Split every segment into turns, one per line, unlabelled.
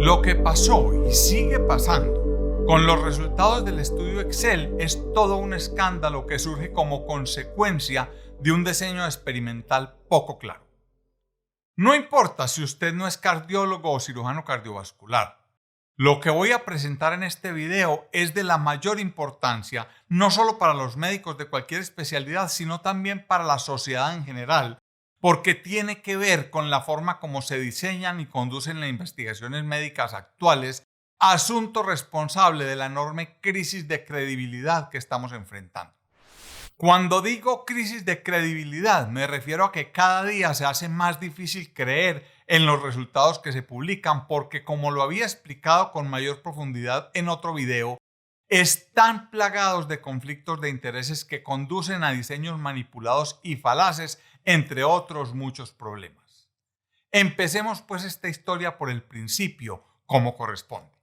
Lo que pasó y sigue pasando con los resultados del estudio Excel es todo un escándalo que surge como consecuencia de un diseño experimental poco claro. No importa si usted no es cardiólogo o cirujano cardiovascular. Lo que voy a presentar en este video es de la mayor importancia, no solo para los médicos de cualquier especialidad, sino también para la sociedad en general, porque tiene que ver con la forma como se diseñan y conducen las investigaciones médicas actuales, asunto responsable de la enorme crisis de credibilidad que estamos enfrentando. Cuando digo crisis de credibilidad, me refiero a que cada día se hace más difícil creer en los resultados que se publican porque, como lo había explicado con mayor profundidad en otro video, están plagados de conflictos de intereses que conducen a diseños manipulados y falaces, entre otros muchos problemas. Empecemos pues esta historia por el principio, como corresponde.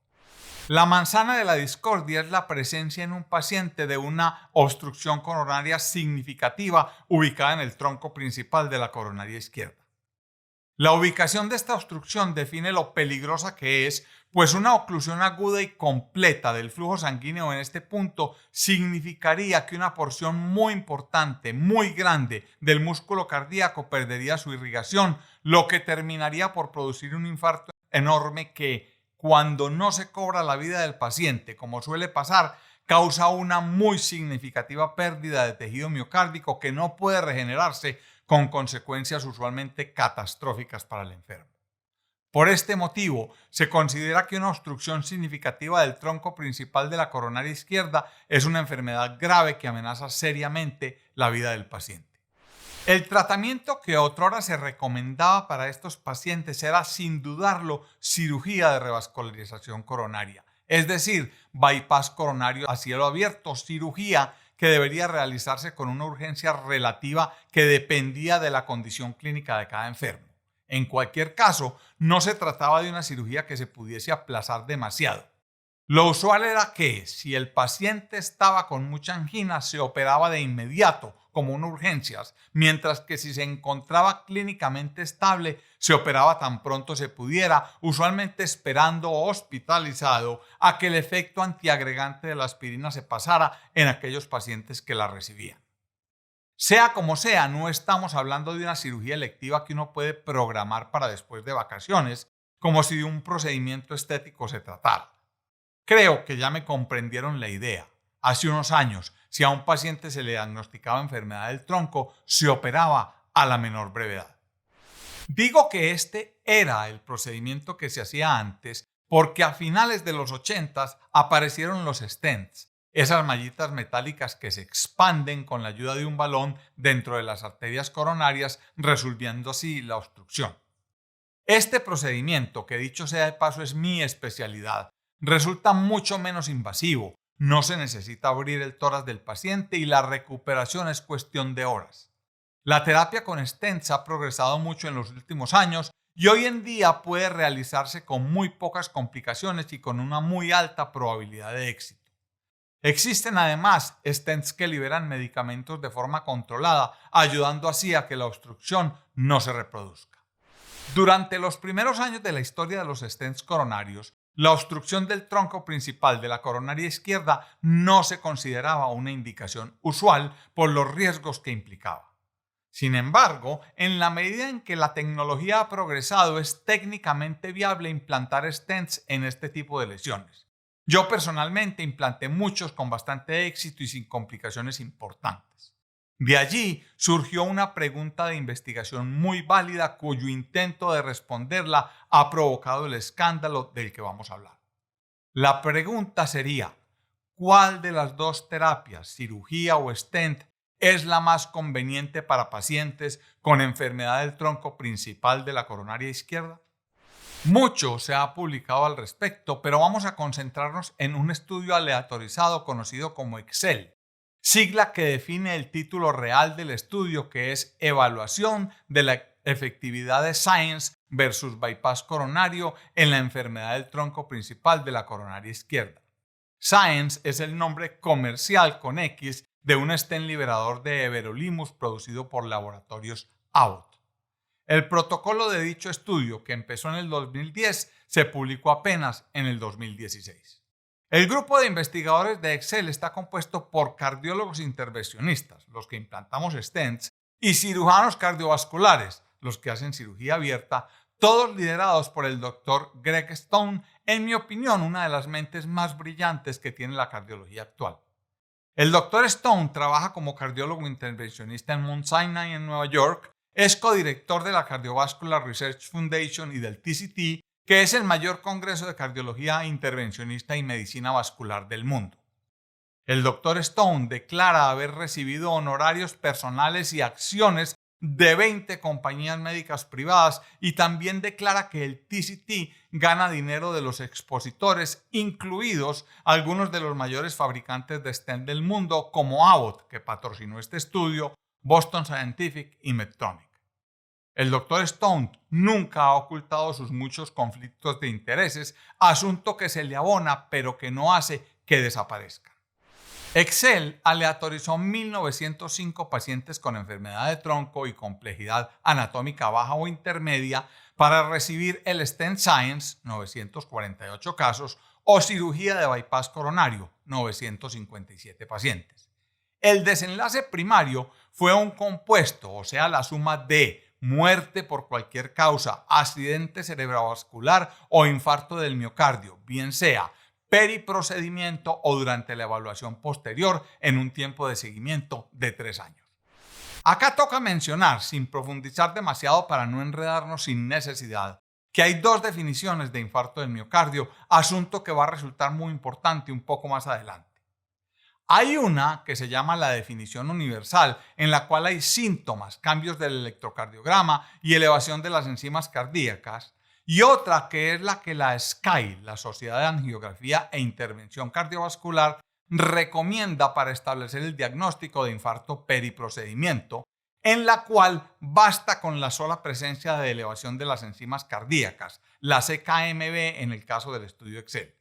La manzana de la discordia es la presencia en un paciente de una obstrucción coronaria significativa ubicada en el tronco principal de la coronaria izquierda. La ubicación de esta obstrucción define lo peligrosa que es, pues una oclusión aguda y completa del flujo sanguíneo en este punto significaría que una porción muy importante, muy grande del músculo cardíaco perdería su irrigación, lo que terminaría por producir un infarto enorme que, cuando no se cobra la vida del paciente, como suele pasar, causa una muy significativa pérdida de tejido miocárdico que no puede regenerarse, con consecuencias usualmente catastróficas para el enfermo. Por este motivo, se considera que una obstrucción significativa del tronco principal de la coronaria izquierda es una enfermedad grave que amenaza seriamente la vida del paciente. El tratamiento que otrora se recomendaba para estos pacientes era, sin dudarlo, cirugía de revascularización coronaria, es decir, bypass coronario a cielo abierto, cirugía que debería realizarse con una urgencia relativa que dependía de la condición clínica de cada enfermo. En cualquier caso, no se trataba de una cirugía que se pudiese aplazar demasiado. Lo usual era que, si el paciente estaba con mucha angina, se operaba de inmediato, como una urgencias, mientras que si se encontraba clínicamente estable, se operaba tan pronto se pudiera, usualmente esperando hospitalizado a que el efecto antiagregante de la aspirina se pasara en aquellos pacientes que la recibían. Sea como sea, no estamos hablando de una cirugía electiva que uno puede programar para después de vacaciones, como si de un procedimiento estético se tratara. Creo que ya me comprendieron la idea. Hace unos años, si a un paciente se le diagnosticaba enfermedad del tronco, se operaba a la menor brevedad. Digo que este era el procedimiento que se hacía antes porque a finales de los 80 aparecieron los stents, esas mallitas metálicas que se expanden con la ayuda de un balón dentro de las arterias coronarias, resolviendo así la obstrucción. Este procedimiento, que dicho sea de paso es mi especialidad, resulta mucho menos invasivo, no se necesita abrir el tórax del paciente y la recuperación es cuestión de horas. La terapia con stents ha progresado mucho en los últimos años y hoy en día puede realizarse con muy pocas complicaciones y con una muy alta probabilidad de éxito. Existen además stents que liberan medicamentos de forma controlada, ayudando así a que la obstrucción no se reproduzca. Durante los primeros años de la historia de los stents coronarios, la obstrucción del tronco principal de la coronaria izquierda no se consideraba una indicación usual por los riesgos que implicaba. Sin embargo, en la medida en que la tecnología ha progresado, es técnicamente viable implantar stents en este tipo de lesiones. Yo personalmente implanté muchos con bastante éxito y sin complicaciones importantes. De allí surgió una pregunta de investigación muy válida cuyo intento de responderla ha provocado el escándalo del que vamos a hablar. La pregunta sería, ¿cuál de las dos terapias, cirugía o stent, es la más conveniente para pacientes con enfermedad del tronco principal de la coronaria izquierda? Mucho se ha publicado al respecto, pero vamos a concentrarnos en un estudio aleatorizado conocido como Excel, sigla que define el título real del estudio, que es Evaluación de la efectividad de Science versus bypass coronario en la enfermedad del tronco principal de la coronaria izquierda. Science es el nombre comercial con X de un stent liberador de everolimus producido por laboratorios Abbott. El protocolo de dicho estudio, que empezó en el 2010, se publicó apenas en el 2016. El grupo de investigadores de Excel está compuesto por cardiólogos intervencionistas, los que implantamos stents, y cirujanos cardiovasculares, los que hacen cirugía abierta, todos liderados por el doctor Greg Stone, en mi opinión, una de las mentes más brillantes que tiene la cardiología actual. El doctor Stone trabaja como cardiólogo intervencionista en Mount Sinai en Nueva York, es codirector de la Cardiovascular Research Foundation y del TCT, que es el mayor congreso de cardiología intervencionista y medicina vascular del mundo. El doctor Stone declara haber recibido honorarios personales y acciones de 20 compañías médicas privadas y también declara que el TCT gana dinero de los expositores, incluidos algunos de los mayores fabricantes de stent del mundo como Abbott, que patrocinó este estudio, Boston Scientific y Medtronic. El Dr. Stone nunca ha ocultado sus muchos conflictos de intereses, asunto que se le abona pero que no hace que desaparezcan. Excel aleatorizó 1.905 pacientes con enfermedad de tronco y complejidad anatómica baja o intermedia para recibir el Stent Science, 948 casos, o cirugía de bypass coronario, 957 pacientes. El desenlace primario fue un compuesto, o sea, la suma de muerte por cualquier causa, accidente cerebrovascular o infarto del miocardio, bien sea periprocedimiento o durante la evaluación posterior en un tiempo de seguimiento de 3 años. Acá toca mencionar, sin profundizar demasiado para no enredarnos sin necesidad, que hay 2 definiciones de infarto del miocardio, asunto que va a resultar muy importante un poco más adelante. Hay una que se llama la definición universal, en la cual hay síntomas, cambios del electrocardiograma y elevación de las enzimas cardíacas, y otra que es la que la SCAI, la Sociedad de Angiografía e Intervención Cardiovascular, recomienda para establecer el diagnóstico de infarto periprocedimiento, en la cual basta con la sola presencia de elevación de las enzimas cardíacas, la CKMB en el caso del estudio Excel.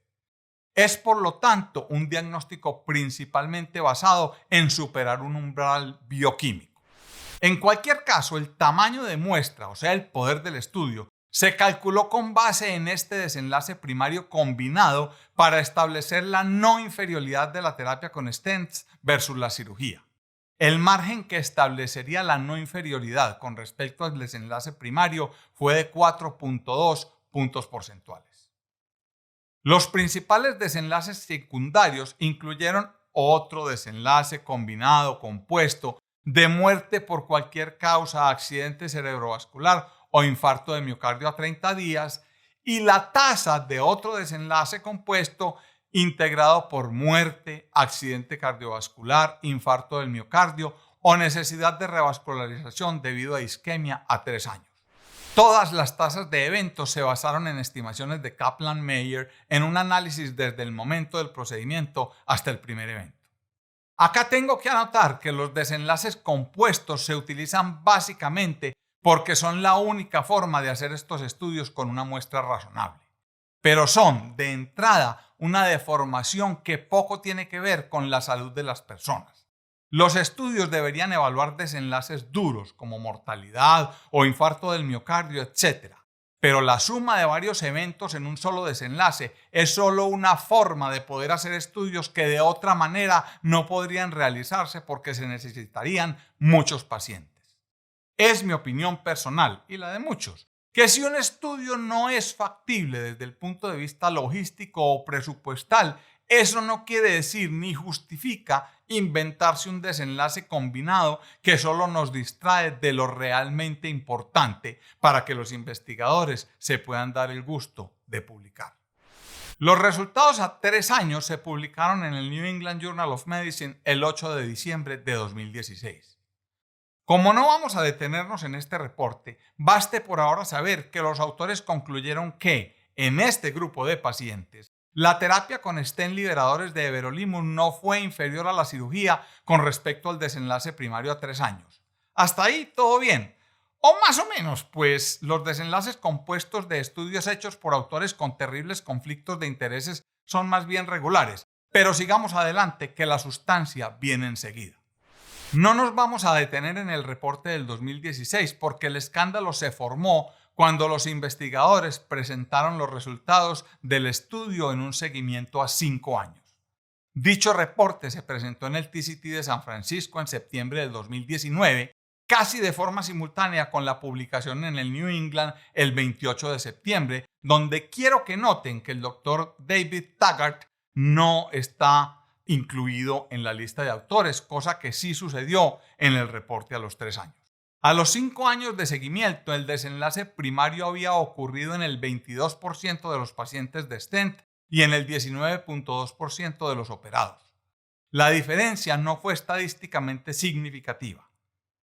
Es por lo tanto un diagnóstico principalmente basado en superar un umbral bioquímico. En cualquier caso, el tamaño de muestra, o sea, el poder del estudio, se calculó con base en este desenlace primario combinado para establecer la no inferioridad de la terapia con stents versus la cirugía. El margen que establecería la no inferioridad con respecto al desenlace primario fue de 4.2 puntos porcentuales. Los principales desenlaces secundarios incluyeron otro desenlace combinado compuesto de muerte por cualquier causa, accidente cerebrovascular o infarto de miocardio a 30 días y la tasa de otro desenlace compuesto integrado por muerte, accidente cardiovascular, infarto del miocardio o necesidad de revascularización debido a isquemia a 3 años. Todas las tasas de eventos se basaron en estimaciones de Kaplan-Meier en un análisis desde el momento del procedimiento hasta el primer evento. Acá tengo que anotar que los desenlaces compuestos se utilizan básicamente porque son la única forma de hacer estos estudios con una muestra razonable. Pero son, de entrada, una deformación que poco tiene que ver con la salud de las personas. Los estudios deberían evaluar desenlaces duros como mortalidad o infarto del miocardio, etc. Pero la suma de varios eventos en un solo desenlace es solo una forma de poder hacer estudios que de otra manera no podrían realizarse porque se necesitarían muchos pacientes. Es mi opinión personal y la de muchos, que si un estudio no es factible desde el punto de vista logístico o presupuestal, eso no quiere decir ni justifica inventarse un desenlace combinado que solo nos distrae de lo realmente importante para que los investigadores se puedan dar el gusto de publicar. Los resultados a 3 años se publicaron en el New England Journal of Medicine el 8 de diciembre de 2016. Como no vamos a detenernos en este reporte, baste por ahora saber que los autores concluyeron que, en este grupo de pacientes, la terapia con stent liberadores de everolimus no fue inferior a la cirugía con respecto al desenlace primario a 3 años. Hasta ahí todo bien. O más o menos, pues los desenlaces compuestos de estudios hechos por autores con terribles conflictos de intereses son más bien regulares. Pero sigamos adelante, que la sustancia viene enseguida. No nos vamos a detener en el reporte del 2016 porque el escándalo se formó cuando los investigadores presentaron los resultados del estudio en un seguimiento a 5 años. Dicho reporte se presentó en el TCT de San Francisco en septiembre del 2019, casi de forma simultánea con la publicación en el New England el 28 de septiembre, donde quiero que noten que el doctor David Taggart no está incluido en la lista de autores, cosa que sí sucedió en el reporte a los 3 años. A los 5 años de seguimiento, el desenlace primario había ocurrido en el 22% de los pacientes de stent y en el 19.2% de los operados. La diferencia no fue estadísticamente significativa.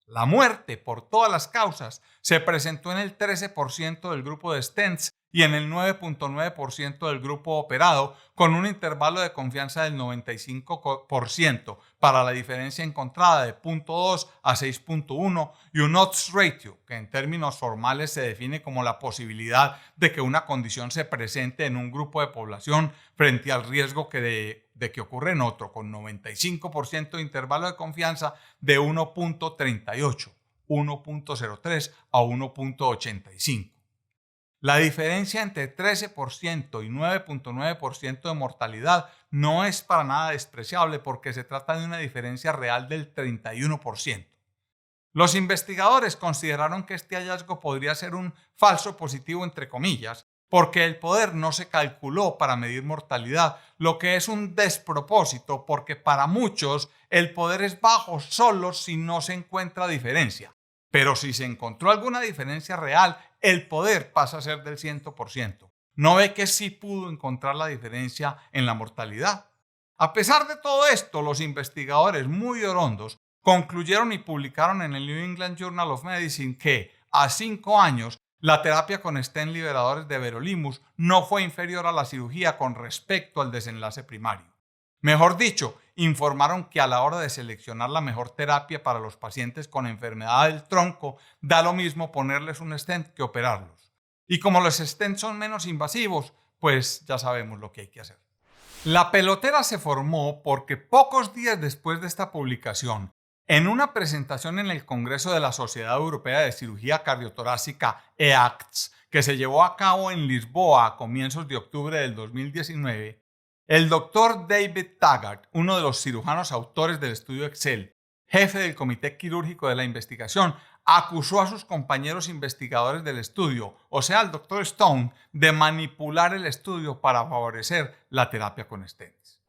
La muerte por todas las causas se presentó en el 13% del grupo de stents y en el 9.9% del grupo operado, con un intervalo de confianza del 95% para la diferencia encontrada de 0.2 a 6.1 y un odds ratio, que en términos formales se define como la posibilidad de que una condición se presente en un grupo de población frente al riesgo de que ocurra en otro, con 95% de intervalo de confianza de 1.38, 1.03 a 1.85. La diferencia entre 13% y 9.9% de mortalidad no es para nada despreciable porque se trata de una diferencia real del 31%. Los investigadores consideraron que este hallazgo podría ser un falso positivo entre comillas, porque el poder no se calculó para medir mortalidad, lo que es un despropósito porque para muchos el poder es bajo solo si no se encuentra diferencia. Pero si se encontró alguna diferencia real, el poder pasa a ser del 100%. ¿No ve que sí pudo encontrar la diferencia en la mortalidad? A pesar de todo esto, los investigadores muy orondos concluyeron y publicaron en el New England Journal of Medicine que a 5 años la terapia con stent liberadores de everolimus no fue inferior a la cirugía con respecto al desenlace primario. Mejor dicho, informaron que a la hora de seleccionar la mejor terapia para los pacientes con enfermedad del tronco, da lo mismo ponerles un stent que operarlos. Y como los stents son menos invasivos, pues ya sabemos lo que hay que hacer. La pelotera se formó porque pocos días después de esta publicación, en una presentación en el Congreso de la Sociedad Europea de Cirugía Cardiotorácica EACTS, que se llevó a cabo en Lisboa a comienzos de octubre del 2019, el doctor David Taggart, uno de los cirujanos autores del estudio Excel, jefe del comité quirúrgico de la investigación, acusó a sus compañeros investigadores del estudio, o sea, al doctor Stone, de manipular el estudio para favorecer la terapia con stents.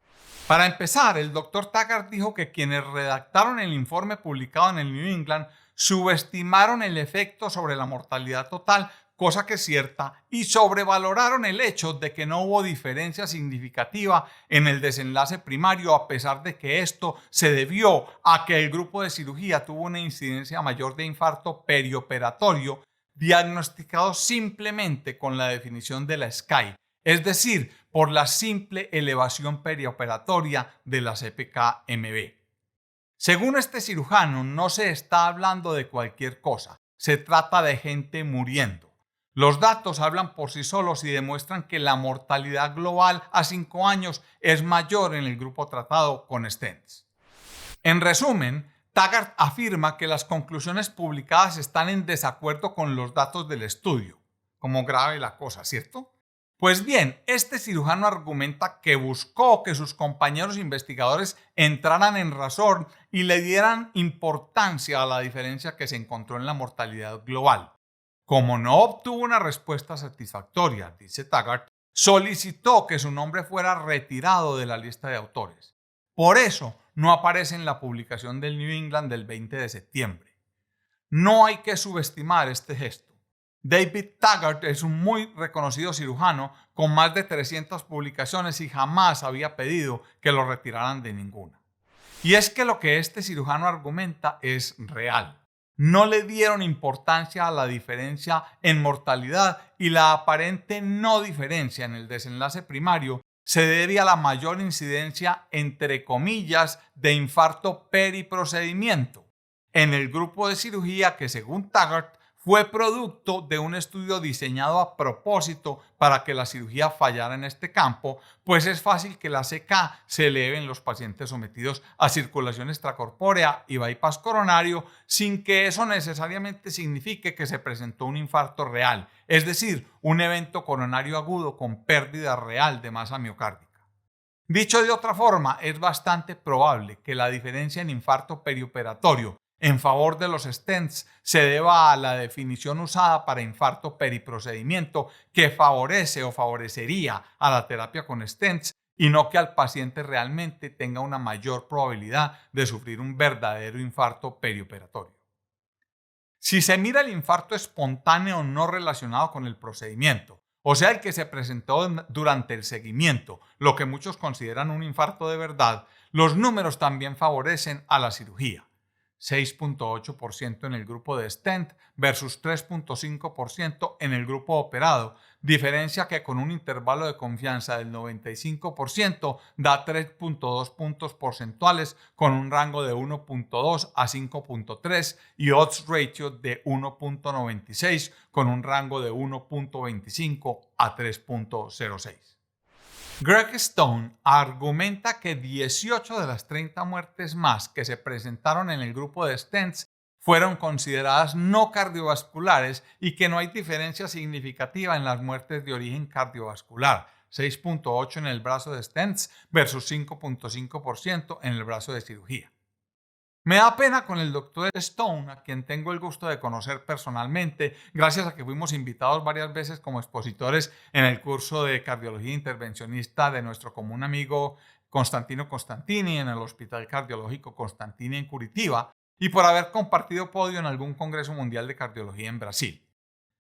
Para empezar, el doctor Taggart dijo que quienes redactaron el informe publicado en el New England subestimaron el efecto sobre la mortalidad total, cosa que es cierta, y sobrevaloraron el hecho de que no hubo diferencia significativa en el desenlace primario, a pesar de que esto se debió a que el grupo de cirugía tuvo una incidencia mayor de infarto perioperatorio diagnosticado simplemente con la definición de la SCAI, es decir, por la simple elevación perioperatoria de la CPK-MB. Según este cirujano, no se está hablando de cualquier cosa, se trata de gente muriendo. Los datos hablan por sí solos y demuestran que la mortalidad global a 5 años es mayor en el grupo tratado con stents. En resumen, Taggart afirma que las conclusiones publicadas están en desacuerdo con los datos del estudio. Como grave la cosa, ¿cierto? Pues bien, este cirujano argumenta que buscó que sus compañeros investigadores entraran en razón y le dieran importancia a la diferencia que se encontró en la mortalidad global. Como no obtuvo una respuesta satisfactoria, dice Taggart, solicitó que su nombre fuera retirado de la lista de autores. Por eso no aparece en la publicación del New England del 20 de septiembre. No hay que subestimar este gesto. David Taggart es un muy reconocido cirujano con más de 300 publicaciones y jamás había pedido que lo retiraran de ninguna. Y es que lo que este cirujano argumenta es real. No le dieron importancia a la diferencia en mortalidad y la aparente no diferencia en el desenlace primario se debe a la mayor incidencia, entre comillas, de infarto periprocedimiento en el grupo de cirugía que, según Taggart, fue producto de un estudio diseñado a propósito para que la cirugía fallara en este campo, pues es fácil que la CK se eleve en los pacientes sometidos a circulación extracorpórea y bypass coronario sin que eso necesariamente signifique que se presentó un infarto real, es decir, un evento coronario agudo con pérdida real de masa miocárdica. Dicho de otra forma, es bastante probable que la diferencia en infarto perioperatorio en favor de los stents se deba a la definición usada para infarto periprocedimiento que favorece o favorecería a la terapia con stents y no que al paciente realmente tenga una mayor probabilidad de sufrir un verdadero infarto perioperatorio. Si se mira el infarto espontáneo no relacionado con el procedimiento, o sea, el que se presentó durante el seguimiento, lo que muchos consideran un infarto de verdad, los números también favorecen a la cirugía. 6.8% en el grupo de stent versus 3.5% en el grupo operado, diferencia que con un intervalo de confianza del 95% da 3.2 puntos porcentuales con un rango de 1.2 a 5.3 y odds ratio de 1.96 con un rango de 1.25 a 3.06. Greg Stone argumenta que 18 de las 30 muertes más que se presentaron en el grupo de stents fueron consideradas no cardiovasculares y que no hay diferencia significativa en las muertes de origen cardiovascular, 6.8 en el brazo de stents versus 5.5% en el brazo de cirugía. Me da pena con el doctor Stone, a quien tengo el gusto de conocer personalmente, gracias a que fuimos invitados varias veces como expositores en el curso de cardiología intervencionista de nuestro común amigo Constantino Constantini en el Hospital Cardiológico Constantini en Curitiba y por haber compartido podio en algún Congreso Mundial de Cardiología en Brasil.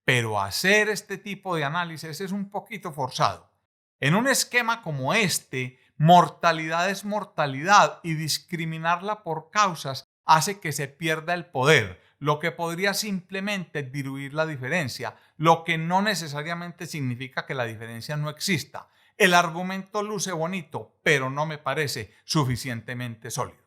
Pero hacer este tipo de análisis es un poquito forzado. En un esquema como este, mortalidad es mortalidad y discriminarla por causas hace que se pierda el poder, lo que podría simplemente diluir la diferencia, lo que no necesariamente significa que la diferencia no exista. El argumento luce bonito, pero no me parece suficientemente sólido.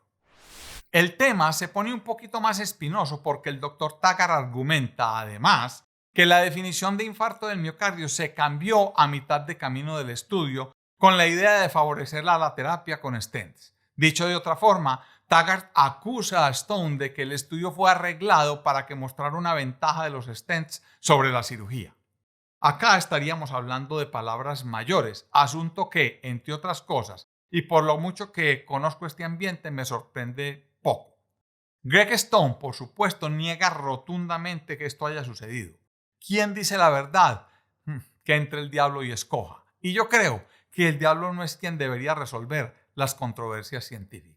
El tema se pone un poquito más espinoso porque el doctor Taggart argumenta, además, que la definición de infarto del miocardio se cambió a mitad de camino del estudio con la idea de favorecer la terapia con stents. Dicho de otra forma, Taggart acusa a Stone de que el estudio fue arreglado para que mostrara una ventaja de los stents sobre la cirugía. Acá estaríamos hablando de palabras mayores, asunto que, entre otras cosas, y por lo mucho que conozco este ambiente, me sorprende poco. Greg Stone, por supuesto, niega rotundamente que esto haya sucedido. ¿Quién dice la verdad? Que entre el diablo y escoja. Y yo creo que el diablo no es quien debería resolver las controversias científicas.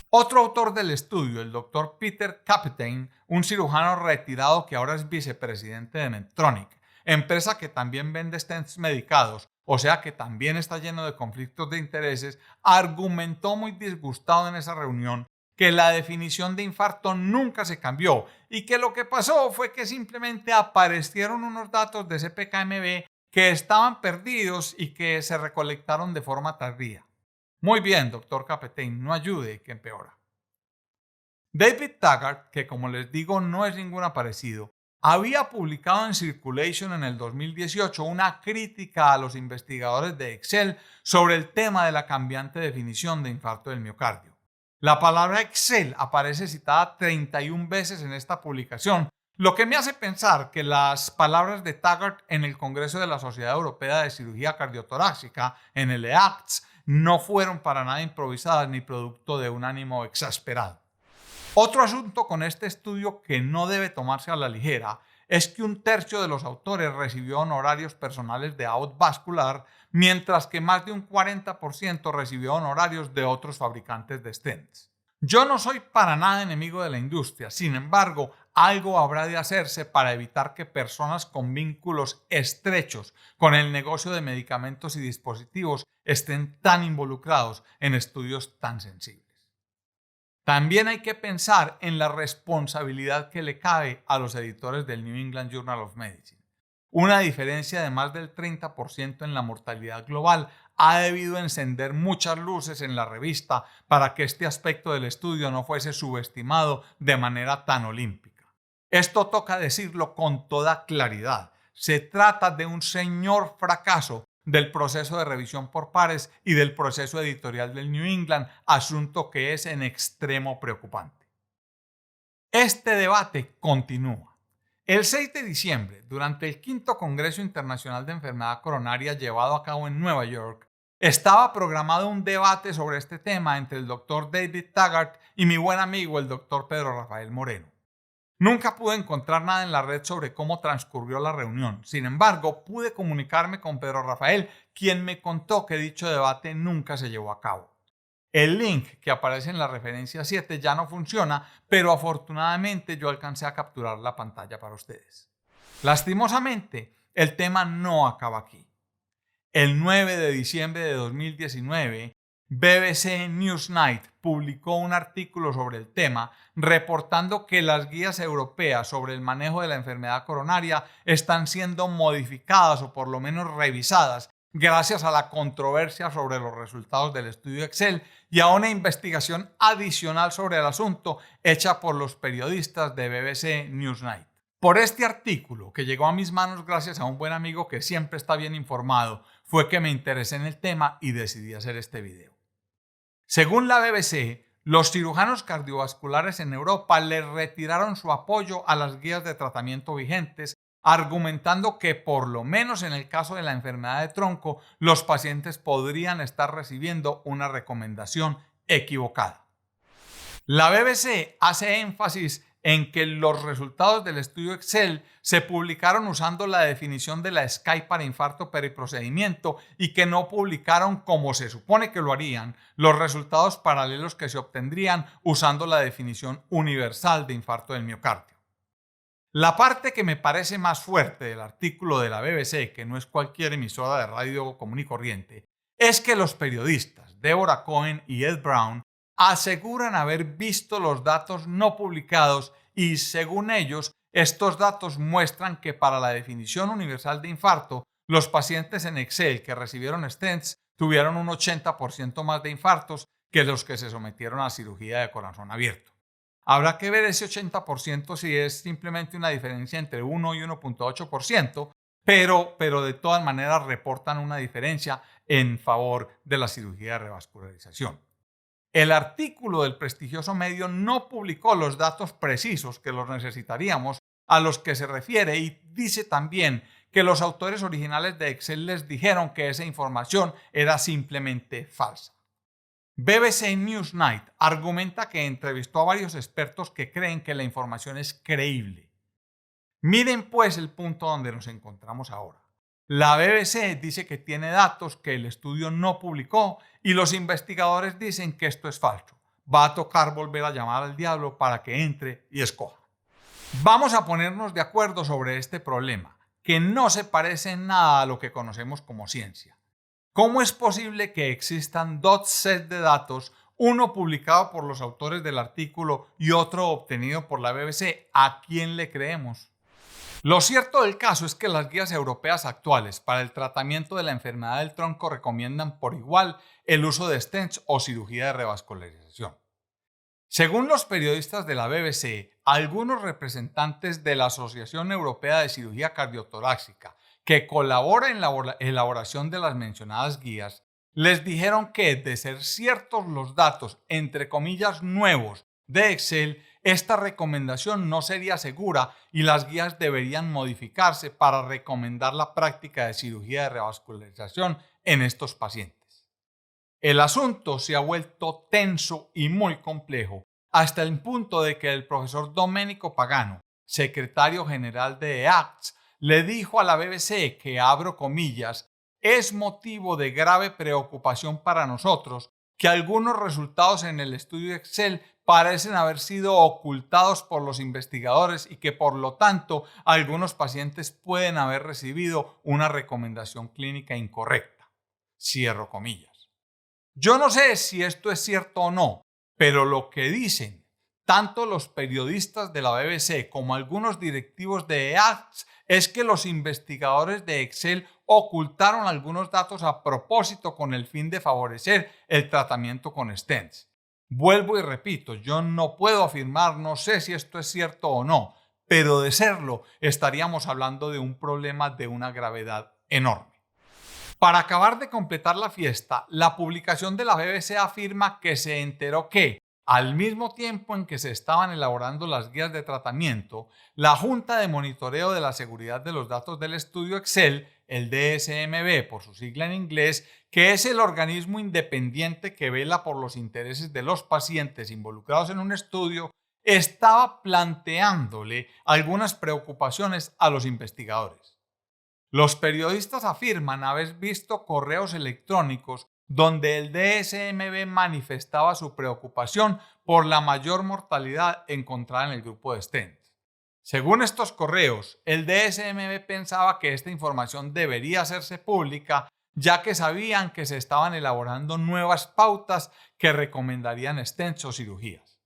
Otro autor del estudio, el doctor Peter Kapteyn, un cirujano retirado que ahora es vicepresidente de Medtronic, empresa que también vende stents medicados, o sea que también está lleno de conflictos de intereses, argumentó muy disgustado en esa reunión que la definición de infarto nunca se cambió y que lo que pasó fue que simplemente aparecieron unos datos de CPKMB que estaban perdidos y que se recolectaron de forma tardía. Muy bien, doctor Kapteyn, no ayude, que empeora. David Taggart, que como les digo no es ningún aparecido, había publicado en Circulation en el 2018 una crítica a los investigadores de Excel sobre el tema de la cambiante definición de infarto del miocardio. La palabra Excel aparece citada 31 veces en esta publicación, lo que me hace pensar que las palabras de Taggart en el Congreso de la Sociedad Europea de Cirugía Cardiotorácica, en el EACTS, no fueron para nada improvisadas ni producto de un ánimo exasperado. Otro asunto con este estudio que no debe tomarse a la ligera es que un tercio de los autores recibió honorarios personales de Abbott Vascular, mientras que más de un 40% recibió honorarios de otros fabricantes de stents. Yo no soy para nada enemigo de la industria, sin embargo, algo habrá de hacerse para evitar que personas con vínculos estrechos con el negocio de medicamentos y dispositivos estén tan involucrados en estudios tan sensibles. También hay que pensar en la responsabilidad que le cabe a los editores del New England Journal of Medicine. Una diferencia de más del 30% en la mortalidad global ha debido encender muchas luces en la revista para que este aspecto del estudio no fuese subestimado de manera tan olímpica. Esto toca decirlo con toda claridad. Se trata de un señor fracaso del proceso de revisión por pares y del proceso editorial del New England, asunto que es en extremo preocupante. Este debate continúa. El 6 de diciembre, durante el quinto Congreso Internacional de Enfermedad Coronaria llevado a cabo en Nueva York, estaba programado un debate sobre este tema entre el Dr. David Taggart y mi buen amigo el Dr. Pedro Rafael Moreno. Nunca pude encontrar nada en la red sobre cómo transcurrió la reunión. Sin embargo, pude comunicarme con Pedro Rafael, quien me contó que dicho debate nunca se llevó a cabo. El link que aparece en la referencia 7 ya no funciona, pero afortunadamente yo alcancé a capturar la pantalla para ustedes. Lastimosamente, el tema no acaba aquí. El 9 de diciembre de 2019, BBC Newsnight publicó un artículo sobre el tema, reportando que las guías europeas sobre el manejo de la enfermedad coronaria están siendo modificadas o por lo menos revisadas gracias a la controversia sobre los resultados del estudio Excel y a una investigación adicional sobre el asunto hecha por los periodistas de BBC Newsnight. Por este artículo, que llegó a mis manos gracias a un buen amigo que siempre está bien informado, fue que me interesé en el tema y decidí hacer este video. Según la BBC, los cirujanos cardiovasculares en Europa le retiraron su apoyo a las guías de tratamiento vigentes, argumentando que por lo menos en el caso de la enfermedad de tronco, los pacientes podrían estar recibiendo una recomendación equivocada. La BBC hace énfasis en que los resultados del estudio Excel se publicaron usando la definición de la SCAI para infarto periprocedimiento y que no publicaron, como se supone que lo harían, los resultados paralelos que se obtendrían usando la definición universal de infarto del miocardio. La parte que me parece más fuerte del artículo de la BBC, que no es cualquier emisora de radio común y corriente, es que los periodistas Deborah Cohen y Ed Brown aseguran haber visto los datos no publicados y, según ellos, estos datos muestran que para la definición universal de infarto, los pacientes en Excel que recibieron stents tuvieron un 80% más de infartos que los que se sometieron a cirugía de corazón abierto. Habrá que ver ese 80% si es simplemente una diferencia entre 1 y 1.8%, pero de todas maneras reportan una diferencia en favor de la cirugía de revascularización. El artículo del prestigioso medio no publicó los datos precisos que los necesitaríamos a los que se refiere y dice también que los autores originales de Excel les dijeron que esa información era simplemente falsa. BBC Newsnight argumenta que entrevistó a varios expertos que creen que la información es creíble. Miren pues el punto donde nos encontramos ahora. La BBC dice que tiene datos que el estudio no publicó y los investigadores dicen que esto es falso. Va a tocar volver a llamar al diablo para que entre y escoja. Vamos a ponernos de acuerdo sobre este problema, que no se parece en nada a lo que conocemos como ciencia. ¿Cómo es posible que existan dos sets de datos, uno publicado por los autores del artículo y otro obtenido por la BBC? ¿A quién le creemos? Lo cierto del caso es que las guías europeas actuales para el tratamiento de la enfermedad del tronco recomiendan por igual el uso de stents o cirugía de revascularización. Según los periodistas de la BBC, algunos representantes de la Asociación Europea de Cirugía Cardiotorácica que colabora en la elaboración de las mencionadas guías, les dijeron que, de ser ciertos los datos, entre comillas, nuevos de Excel, esta recomendación no sería segura y las guías deberían modificarse para recomendar la práctica de cirugía de revascularización en estos pacientes. El asunto se ha vuelto tenso y muy complejo, hasta el punto de que el profesor Domenico Pagano, secretario general de EACTS, le dijo a la BBC que, abro comillas, es motivo de grave preocupación para nosotros que algunos resultados en el estudio Excel parecen haber sido ocultados por los investigadores y que por lo tanto algunos pacientes pueden haber recibido una recomendación clínica incorrecta. Cierro comillas. Yo no sé si esto es cierto o no, pero lo que dicen tanto los periodistas de la BBC como algunos directivos de EACTS es que los investigadores de Excel ocultaron algunos datos a propósito con el fin de favorecer el tratamiento con stents. Vuelvo y repito, yo no puedo afirmar, no sé si esto es cierto o no, pero de serlo estaríamos hablando de un problema de una gravedad enorme. Para acabar de completar la fiesta, la publicación de la BBC afirma que se enteró que, al mismo tiempo en que se estaban elaborando las guías de tratamiento, la Junta de Monitoreo de la Seguridad de los Datos del Estudio Excel, el DSMB por su sigla en inglés, que es el organismo independiente que vela por los intereses de los pacientes involucrados en un estudio, estaba planteándole algunas preocupaciones a los investigadores. Los periodistas afirman haber visto correos electrónicos donde el DSMB manifestaba su preocupación por la mayor mortalidad encontrada en el grupo de stents. Según estos correos, el DSMB pensaba que esta información debería hacerse pública, ya que sabían que se estaban elaborando nuevas pautas que recomendarían stents o cirugías.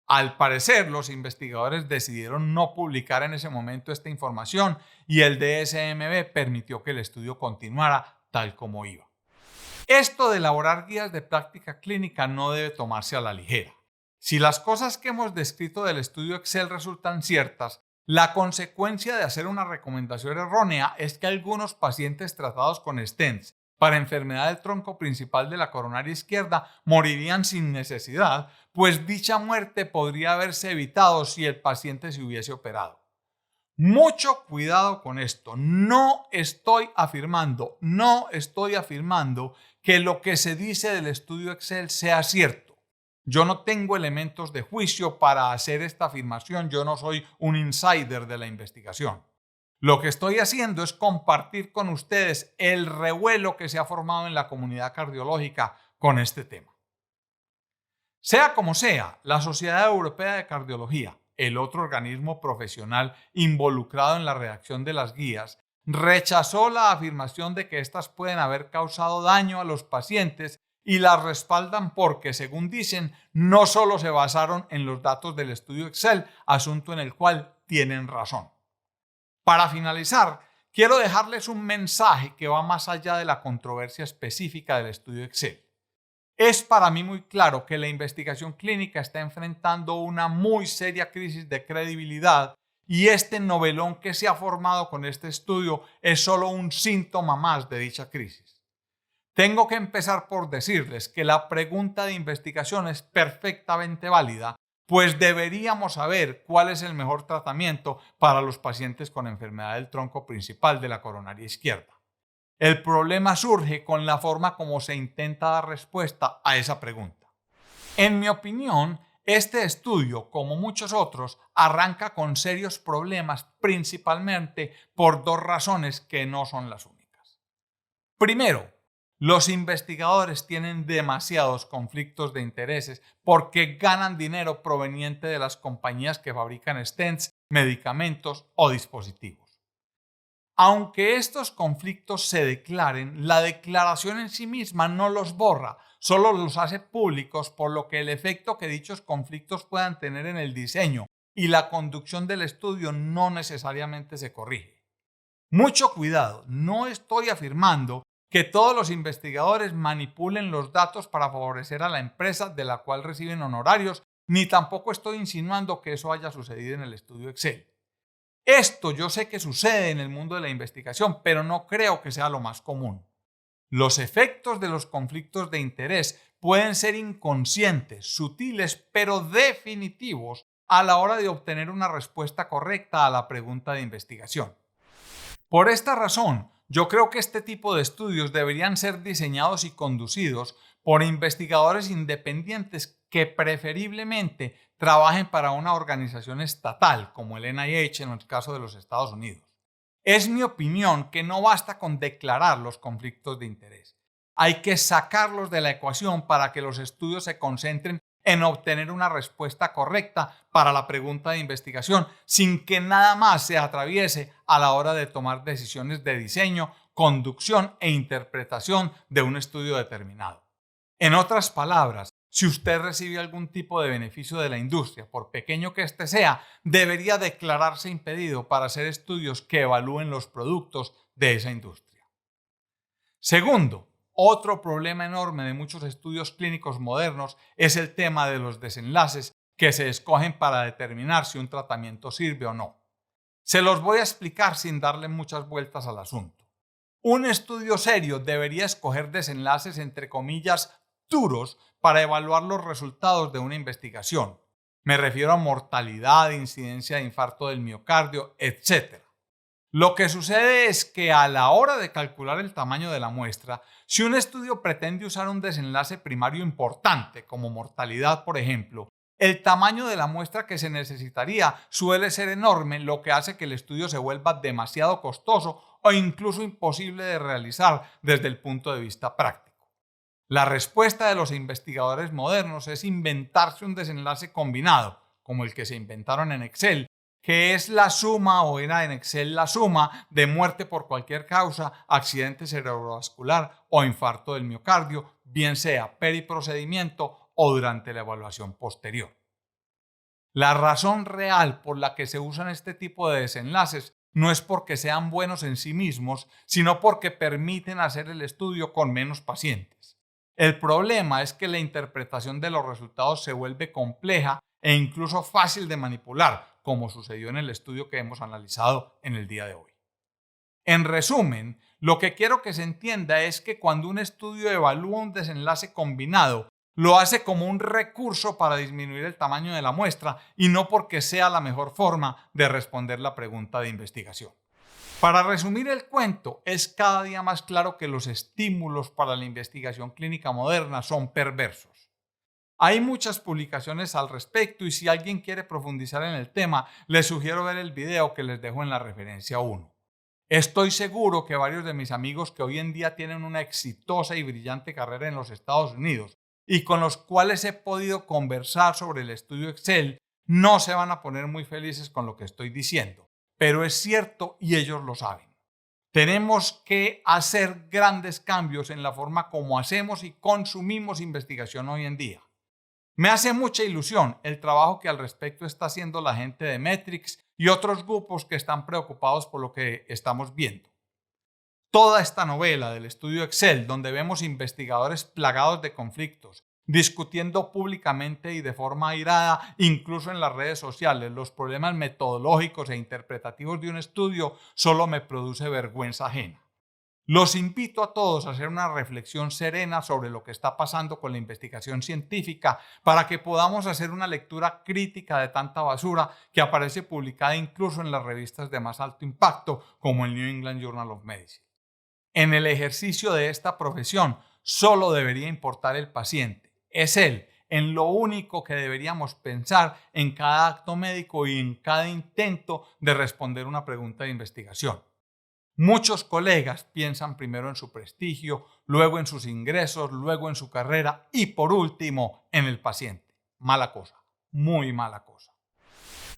Al parecer, los investigadores decidieron no publicar en ese momento esta información y el DSMB permitió que el estudio continuara tal como iba. Esto de elaborar guías de práctica clínica no debe tomarse a la ligera. Si las cosas que hemos descrito del estudio Excel resultan ciertas, la consecuencia de hacer una recomendación errónea es que algunos pacientes tratados con stents para enfermedad del tronco principal de la coronaria izquierda morirían sin necesidad, pues dicha muerte podría haberse evitado si el paciente se hubiese operado. Mucho cuidado con esto. No estoy afirmando que lo que se dice del estudio Excel sea cierto. Yo no tengo elementos de juicio para hacer esta afirmación. Yo no soy un insider de la investigación. Lo que estoy haciendo es compartir con ustedes el revuelo que se ha formado en la comunidad cardiológica con este tema. Sea como sea, la Sociedad Europea de Cardiología, el otro organismo profesional involucrado en la redacción de las guías, rechazó la afirmación de que éstas pueden haber causado daño a los pacientes y las respaldan porque, según dicen, no solo se basaron en los datos del estudio Excel, asunto en el cual tienen razón. Para finalizar, quiero dejarles un mensaje que va más allá de la controversia específica del estudio Excel. Es para mí muy claro que la investigación clínica está enfrentando una muy seria crisis de credibilidad y este novelón que se ha formado con este estudio es solo un síntoma más de dicha crisis. Tengo que empezar por decirles que la pregunta de investigación es perfectamente válida, pues deberíamos saber cuál es el mejor tratamiento para los pacientes con enfermedad del tronco principal de la coronaria izquierda. El problema surge con la forma como se intenta dar respuesta a esa pregunta. En mi opinión, este estudio, como muchos otros, arranca con serios problemas, principalmente por dos razones que no son las únicas. Primero, los investigadores tienen demasiados conflictos de intereses porque ganan dinero proveniente de las compañías que fabrican stents, medicamentos o dispositivos. Aunque estos conflictos se declaren, la declaración en sí misma no los borra, solo los hace públicos, por lo que el efecto que dichos conflictos puedan tener en el diseño y la conducción del estudio no necesariamente se corrige. Mucho cuidado, no estoy afirmando que todos los investigadores manipulen los datos para favorecer a la empresa de la cual reciben honorarios, ni tampoco estoy insinuando que eso haya sucedido en el estudio Excel. Esto yo sé que sucede en el mundo de la investigación, pero no creo que sea lo más común. Los efectos de los conflictos de interés pueden ser inconscientes, sutiles, pero definitivos a la hora de obtener una respuesta correcta a la pregunta de investigación. Por esta razón, yo creo que este tipo de estudios deberían ser diseñados y conducidos por investigadores independientes que preferiblemente trabajen para una organización estatal como el NIH en el caso de los Estados Unidos. Es mi opinión que no basta con declarar los conflictos de interés. Hay que sacarlos de la ecuación para que los estudios se concentren en obtener una respuesta correcta para la pregunta de investigación sin que nada más se atraviese a la hora de tomar decisiones de diseño, conducción e interpretación de un estudio determinado. En otras palabras, si usted recibe algún tipo de beneficio de la industria, por pequeño que éste sea, debería declararse impedido para hacer estudios que evalúen los productos de esa industria. Segundo, otro problema enorme de muchos estudios clínicos modernos es el tema de los desenlaces que se escogen para determinar si un tratamiento sirve o no. Se los voy a explicar sin darle muchas vueltas al asunto. Un estudio serio debería escoger desenlaces entre comillas duros para evaluar los resultados de una investigación. Me refiero a mortalidad, incidencia de infarto del miocardio, etc. Lo que sucede es que a la hora de calcular el tamaño de la muestra, si un estudio pretende usar un desenlace primario importante, como mortalidad por ejemplo, el tamaño de la muestra que se necesitaría suele ser enorme, lo que hace que el estudio se vuelva demasiado costoso o incluso imposible de realizar desde el punto de vista práctico. La respuesta de los investigadores modernos es inventarse un desenlace combinado, como el que se inventaron en Excel, que es la suma, o era en Excel la suma, de muerte por cualquier causa, accidente cerebrovascular o infarto del miocardio, bien sea periprocedimiento o durante la evaluación posterior. La razón real por la que se usan este tipo de desenlaces no es porque sean buenos en sí mismos, sino porque permiten hacer el estudio con menos pacientes. El problema es que la interpretación de los resultados se vuelve compleja e incluso fácil de manipular, como sucedió en el estudio que hemos analizado en el día de hoy. En resumen, lo que quiero que se entienda es que cuando un estudio evalúa un desenlace combinado, lo hace como un recurso para disminuir el tamaño de la muestra y no porque sea la mejor forma de responder la pregunta de investigación. Para resumir el cuento, es cada día más claro que los estímulos para la investigación clínica moderna son perversos. Hay muchas publicaciones al respecto y si alguien quiere profundizar en el tema, les sugiero ver el video que les dejo en la referencia 1. Estoy seguro que varios de mis amigos que hoy en día tienen una exitosa y brillante carrera en los Estados Unidos y con los cuales he podido conversar sobre el estudio Excel no se van a poner muy felices con lo que estoy diciendo, pero es cierto y ellos lo saben. Tenemos que hacer grandes cambios en la forma como hacemos y consumimos investigación hoy en día. Me hace mucha ilusión el trabajo que al respecto está haciendo la gente de Metrics y otros grupos que están preocupados por lo que estamos viendo. Toda esta novela del estudio Excel, donde vemos investigadores plagados de conflictos, discutiendo públicamente y de forma airada, incluso en las redes sociales, los problemas metodológicos e interpretativos de un estudio, solo me produce vergüenza ajena. Los invito a todos a hacer una reflexión serena sobre lo que está pasando con la investigación científica para que podamos hacer una lectura crítica de tanta basura que aparece publicada incluso en las revistas de más alto impacto como el New England Journal of Medicine. En el ejercicio de esta profesión solo debería importar el paciente. Es él en lo único que deberíamos pensar en cada acto médico y en cada intento de responder una pregunta de investigación. Muchos colegas piensan primero en su prestigio, luego en sus ingresos, luego en su carrera y por último en el paciente. Mala cosa, muy mala cosa.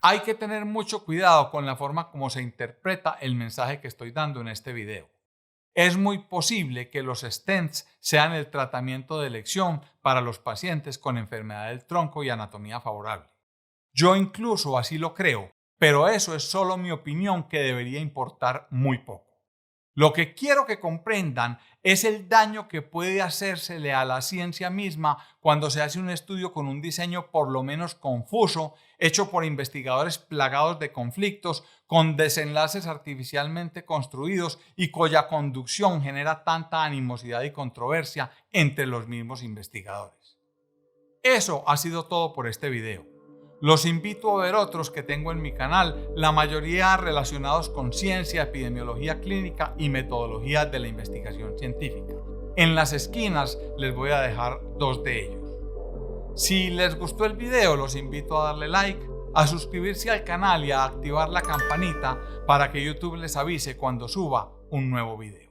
Hay que tener mucho cuidado con la forma como se interpreta el mensaje que estoy dando en este video. Es muy posible que los stents sean el tratamiento de elección para los pacientes con enfermedad del tronco y anatomía favorable. Yo incluso así lo creo, pero eso es solo mi opinión que debería importar muy poco. Lo que quiero que comprendan es el daño que puede hacérsele a la ciencia misma cuando se hace un estudio con un diseño por lo menos confuso, hecho por investigadores plagados de conflictos, con desenlaces artificialmente construidos y cuya conducción genera tanta animosidad y controversia entre los mismos investigadores. Eso ha sido todo por este video. Los invito a ver otros que tengo en mi canal, la mayoría relacionados con ciencia, epidemiología clínica y metodologías de la investigación científica. En las esquinas les voy a dejar 2 de ellos. Si les gustó el video, los invito a darle like, a suscribirse al canal y a activar la campanita para que YouTube les avise cuando suba un nuevo video.